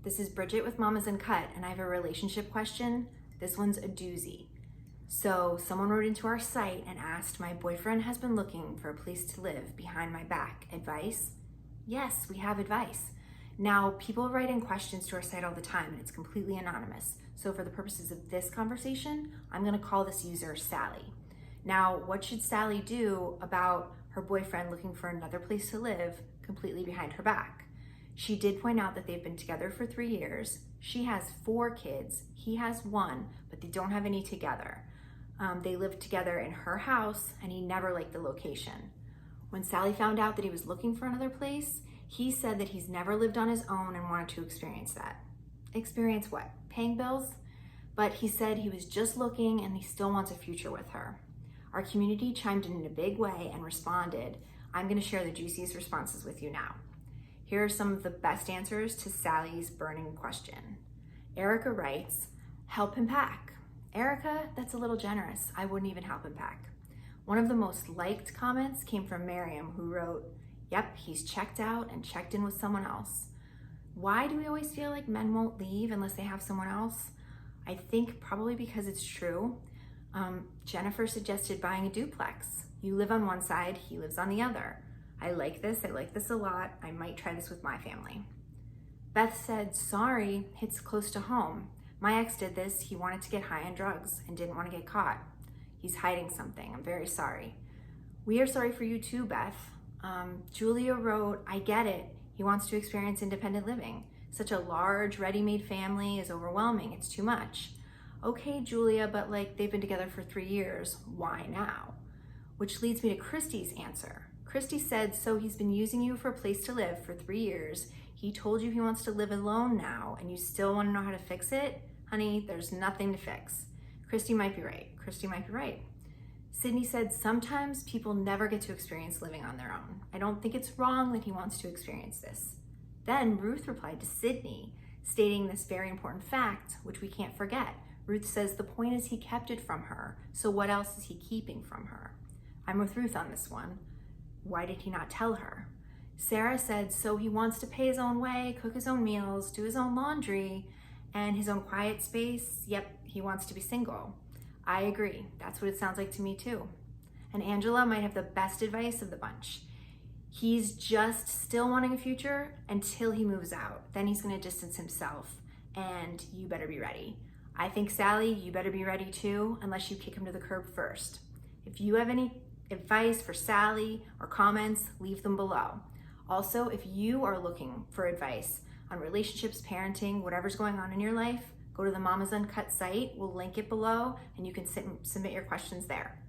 This is Bridget with Mamas Uncut, and I have a relationship question. This one's a doozy. So someone wrote into our site and asked, my boyfriend has been looking for a place to live behind my back. Advice? Yes, we have advice. Now, people write in questions to our site all the time, and it's completely anonymous. So for the purposes of this conversation, I'm gonna call this user Sally. Now, what should Sally do about her boyfriend looking for another place to live completely behind her back? She did point out that they've been together for 3 years. She has 4 kids. He has 1, but they don't have any together. They lived together in her house, and he never liked the location. When Sally found out that he was looking for another place, he said that he's never lived on his own and wanted to experience that. Experience what? Paying bills? But he said he was just looking and he still wants a future with her. Our community chimed in a big way and responded. I'm gonna share the juiciest responses with you now. Here are some of the best answers to Sally's burning question. Erica writes, help him pack. Erica, that's a little generous. I wouldn't even help him pack. One of the most liked comments came from Miriam, who wrote, yep, he's checked out and checked in with someone else. Why do we always feel like men won't leave unless they have someone else? I think probably because it's true. Jennifer suggested buying a duplex. You live on one side, he lives on the other. I like this a lot. I might try this with my family. Beth said, sorry, hits close to home. My ex did this. He wanted to get high on drugs and didn't want to get caught. He's hiding something. I'm very sorry. We are sorry for you too, Beth. Julia wrote, I get it. He wants to experience independent living. Such a large, ready-made family is overwhelming. It's too much. Okay, Julia, but they've been together for 3 years. Why now? Which leads me to Christy's answer. Christy said, so he's been using you for a place to live for 3 years. He told you he wants to live alone now, and you still want to know how to fix it? Honey, there's nothing to fix. Christy might be right. Sydney said, sometimes people never get to experience living on their own. I don't think it's wrong that he wants to experience this. Then Ruth replied to Sydney, stating this very important fact, which we can't forget. Ruth says the point is he kept it from her, so what else is he keeping from her? I'm with Ruth on this one. Why did he not tell her? Sarah said, so he wants to pay his own way, cook his own meals, do his own laundry, and his own quiet space. Yep, he wants to be single. I agree. That's what it sounds like to me too. And Angela might have the best advice of the bunch. He's just still wanting a future until he moves out. Then he's gonna distance himself, and you better be ready. I think, Sally, you better be ready too, unless you kick him to the curb first. If you have any advice for Sally or comments, leave them below. Also, if you are looking for advice on relationships, parenting, whatever's going on in your life, go to the Mamas Uncut site. We'll link it below and you can submit your questions there.